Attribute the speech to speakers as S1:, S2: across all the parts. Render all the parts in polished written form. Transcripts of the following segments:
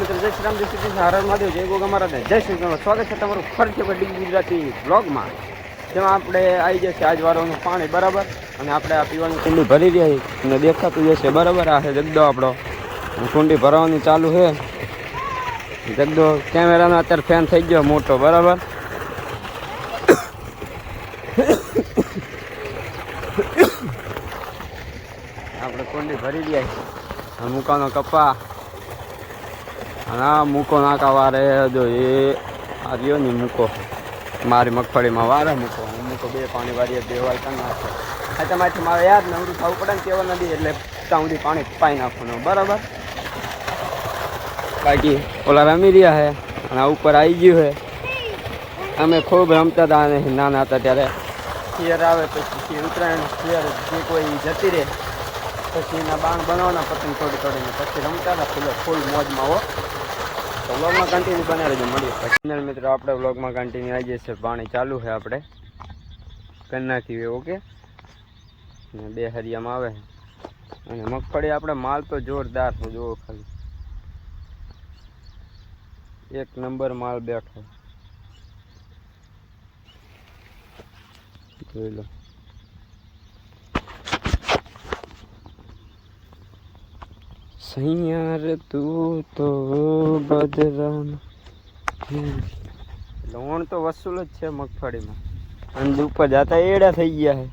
S1: મિત્રો, જય શ્રી રામ, જય શ્રી કૃષ્ણ, હર હર મહાદેવ, જય ગોગા મહારાજ, જય શ્રી કૃષ્ણ. સ્વાગત છે તમારું ફરીથી ડીગ ગુજરાતી બ્લોગમાં. જેમાં આપણે આવી જશે આજ વારોનું પાણી બરાબર, અને આપણે આ પીવાની કુંડી ભરી રહી અને દેખાતું જશે બરાબર. આ છે જગદો આપણો, કુંડી ભરવાની ચાલુ છે. જગદો કેમેરાનો અત્યારે ફેન થઈ ગયો મોટો બરાબર. આપણે કુંડી ભરી રહ્યા મુકાનો કપા અને આ મૂકો નાકા વારે જો એ આવ્યો ને મૂકો મારી મગફળીમાં વારે મૂકો બે પાણી વારીએ બે વાર કરી નાખે. આ તમારે મારે યાદ નવરું થવું પડે ને કેવા નથી એટલે ત્યાં સુધી પાણી પાઈ નાખવાનું બરાબર. બાકી ઓલા રમી રહ્યા છે અને આ ઉપર આવી ગયું છે. અમે ખૂબ રમતા હતા અને નાના હતા ત્યારે શિયર આવે પછી ઉત્તરાયણ શિયર જે કોઈ જતી રહે પછી એના બાણ બનાવવાના પતંગ તોડીને પછી રમતા હતા ફૂલ મોજમાં હો. તો વ્લોગમાં કન્ટિન્યુ બનાવી લેજો, મળીએ પછી. મિત્રો આપણે વ્લોગમાં કન્ટિન્યુ આવી જશે. પાણી ચાલુ છે, આપણે કરી નાખીએ ઓકે. અને બે હરિયામાં આવે અને મગફળી આપણે માલ તો જોરદાર છે. જુઓ ખાલી એક નંબર માલ બેઠો જોઈ લો. સૈયાર તું તો બદરાન લોણ તો વસૂલ જ છે મગફળીમાં. અને ઉપર જતા એડા થઈ ગયા છે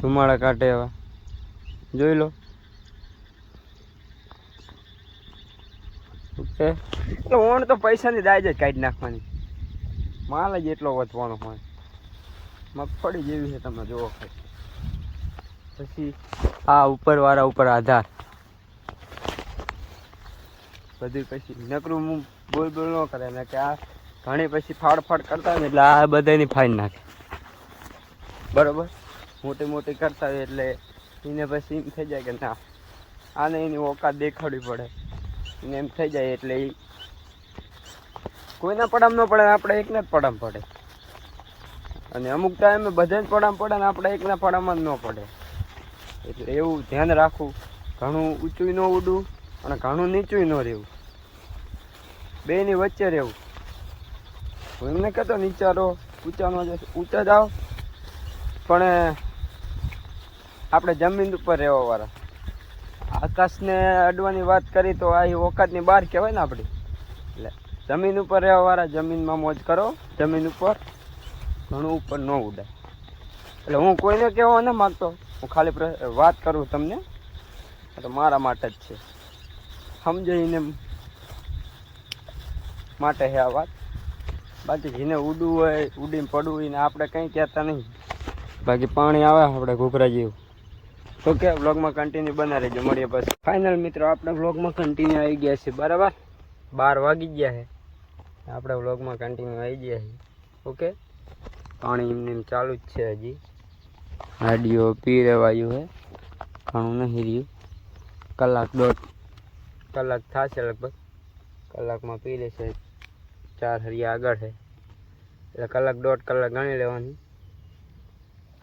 S1: ધુમાડા કાઢે એવા જોઈ લો. ઓકે લોણ તો પૈસાની દાય જ કાઢી નાખવાની, માલ જ એટલો વધવાનો હોય. મગફળી જેવી છે તમે જુઓ. પછી આ ઉપરવાળા ઉપર આધાર બધું પછી નકરું હું બોલ ન કરે ને કે આ ઘણી પછી ફાડ કરતા હોય ને એટલે આ બધાની ફાઈન નાખે બરાબર. મોટી કરતા હોય એટલે એને પછી એમ થઈ જાય કે ના આને એની ઓકાત દેખાડવી પડે. એને એમ થઈ જાય એટલે એ કોઈના પડામ ન પડે, આપણે એકને જ પડામ પડે. અને અમુક ટાઈમે બધાને પડામ પડે ને આપણે એકના પડામાં જ ન પડે. એટલે એવું ધ્યાન રાખવું, ઘણું ઊંચું ન ઉડવું અને ઘણું નીચું ન રહેવું, બેની વચ્ચે રહેવું. હું એમને કહેતો નીચા રહો, ઊંચા ન જશે, ઊંચા જાઓ પણ આપણે જમીન ઉપર રહેવાવાળા. આકાશને અડવાની વાત કરી તો આ ઓકાતની બહાર કહેવાય ને આપણી. એટલે જમીન ઉપર રહેવાવાળા જમીનમાં મોજ કરો, જમીન ઉપર ઘણું ઉપર ન ઉડાય. એટલે હું કોઈને કહેવા ન માગતો, હું ખાલી વાત કરું તમને, તો મારા માટે જ છે, સમજાઈને માટે છે આ વાત. બાકી જેને ઉડવું હોય ઉડીને પડવું હોય ને આપણે કંઈ કહેતા નહીં. બાકી પાણી આવે આપણે ઘૂઘરા જેવું. ઓકે વ્લોગમાં કન્ટિન્યુ બના રહેજો, મળીએ પછી. ફાઇનલ મિત્રો આપણે વ્લોગમાં કન્ટિન્યુ આવી ગયા છે બરાબર. 12 વાગી ગયા છે, આપણે વ્લોગમાં કન્ટિન્યુ આવી ગયા છે ઓકે. પાણી એમને ચાલુ જ છે હજી. હાડીઓ પી રેવાયું છે, ઘણું નહીં રહ્યું. કલાક દોઢ કલાક થશે લગભગ. કલાકમાં પી લેશે. 4 હરિયા આગળ છે એટલે કલાક દોઢ કલાક ગણી લેવાની.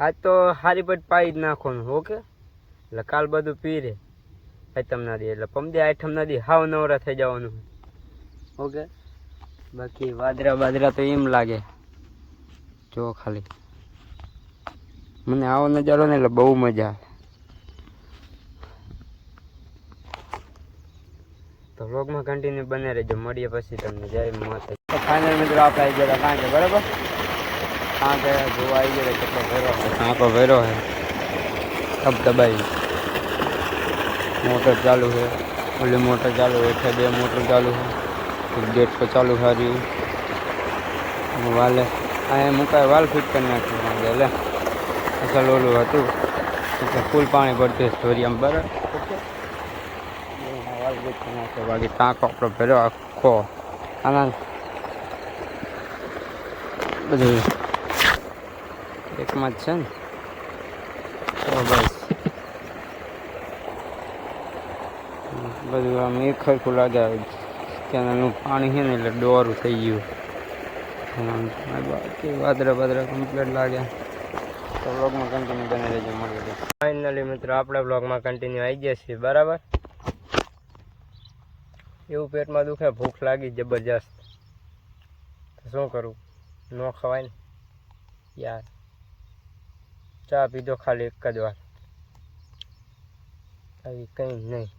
S1: આજ તો હારી પટ પાઈ જ નાખવાનું ઓકે. એટલે કાલ બધું પી રે આઈટમ ના દે, એટલે પમદે આઈટમ ના દે હાવ નવરા થઈ જવાનું ઓકે. બાકી વાદરા તો એમ લાગે જો ખાલી. મને આવો નજારો ને એટલે બહુ મજા આવે. તો વ્લોગમાં કન્ટિન્યુ બને રહેજો, મળીએ પછી તમને. જય માતા. તો ફાઇનલ મિત્રો આપણે આવી ગયા કાંકે બરાબર. કાંકે જોવા આવી ગયા કેટલો ભેરો છે. કાંકો ભેરો છે અબ દબાઈ. मोटर चालू है, ओली मोटर चालू है, 2 मोटर चालू है, गेट पर चालू है रही वाले आए मुकाय वाल फिट करना ले असल ओलू હતું એટલે ફૂલ પાણી ભરતું સ્ટોરિયમ બરાબર ઓકે. વાલ ફિટ કરना છે. બાકી ટાંકો આપણો ભર્યો આખો આના બધું એકમાં જ છે ને. તો બસ બધું આમ એક ખરખું લાગે. કેનાલનું પાણી છે ને એટલે ડોરું થઈ ગયું. બાકી વાદરા કમ્પ્લીટ લાગે. તો વ્લોગમાં કન્ટિન્યુ બની રહેજો, મળી. ફાઇનલી મિત્રો આપણે વ્લોગમાં કન્ટિન્યુ આવી ગયા છીએ બરાબર. એવું પેટમાં દુખે, ભૂખ લાગી જબરજસ્ત, તો શું કરું? ન ખવાય ને યાર. ચા પીધો ખાલી એક જ વાર, આવી કંઈ નહીં.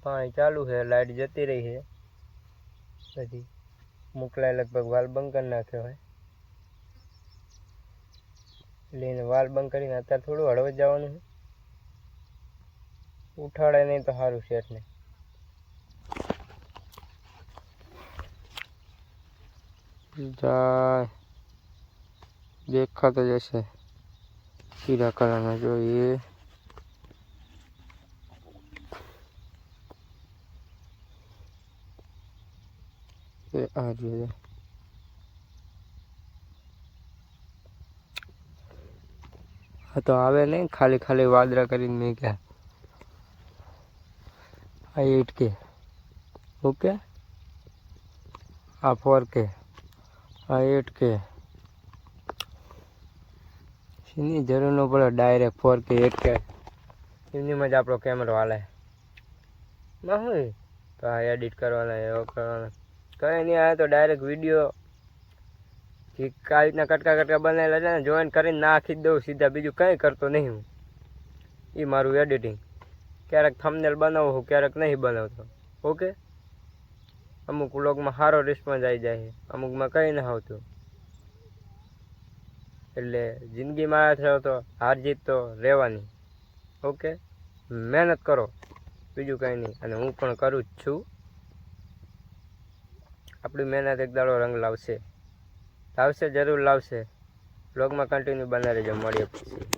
S1: પાણી ચાલુ છે, લાઈટ જતી રહી છે બધી. મોકલાય લગભગ વાલ બંધ કરી નાખ્યો હોય, લઈને વાલ બંધ કરીને અત્યારે થોડું હળવદ જવાનું છે. ઉઠાડે નહીં તો સારું શેઠને. જાય દેખાતો જશે પીળા કલરના, જોઈએ આ જોઈએ. હા તો આવે નહીં, ખાલી ખાલી વાદળા કરીને મેં ક્યાં. આ 8K, ઓકે. આ 4K, આ 8K. એની જરૂર ન પડે, ડાયરેક્ટ 4K 8K એમની જ આપણો કેમેરો હાલે. ના હોય તો આ એડિટ કરવાના, એવો કરવાના કંઈ નહીં. આવે તો ડાયરેક્ટ વિડીયો કે આ રીતના કટકા કટકા બનાવેલા છે ને, જોઈન કરીને નાખી જ દઉં સીધા. બીજું કંઈ કરતો નહીં હું. એ મારું એડિટિંગ. ક્યારેક થંબનેલ બનાવું છું, ક્યારેક નહીં બનાવતો, ઓકે. અમુક વ્લોગમાં સારો રિસ્પોન્સ આવી જાય છે, અમુકમાં કંઈ ના આવતું. એટલે જિંદગીમાં આવ્યા થયો તો હાર જીત તો રહેવાની, ઓકે. મહેનત કરો, બીજું કંઈ નહીં. અને હું પણ કરું જ છું. આપણી મહેનત એક દાડો રંગ લાવશે, લાવશે, જરૂર લાવશે. બ્લોગમાં કન્ટિન્યુ બના રહેજો, મળીએ પછી.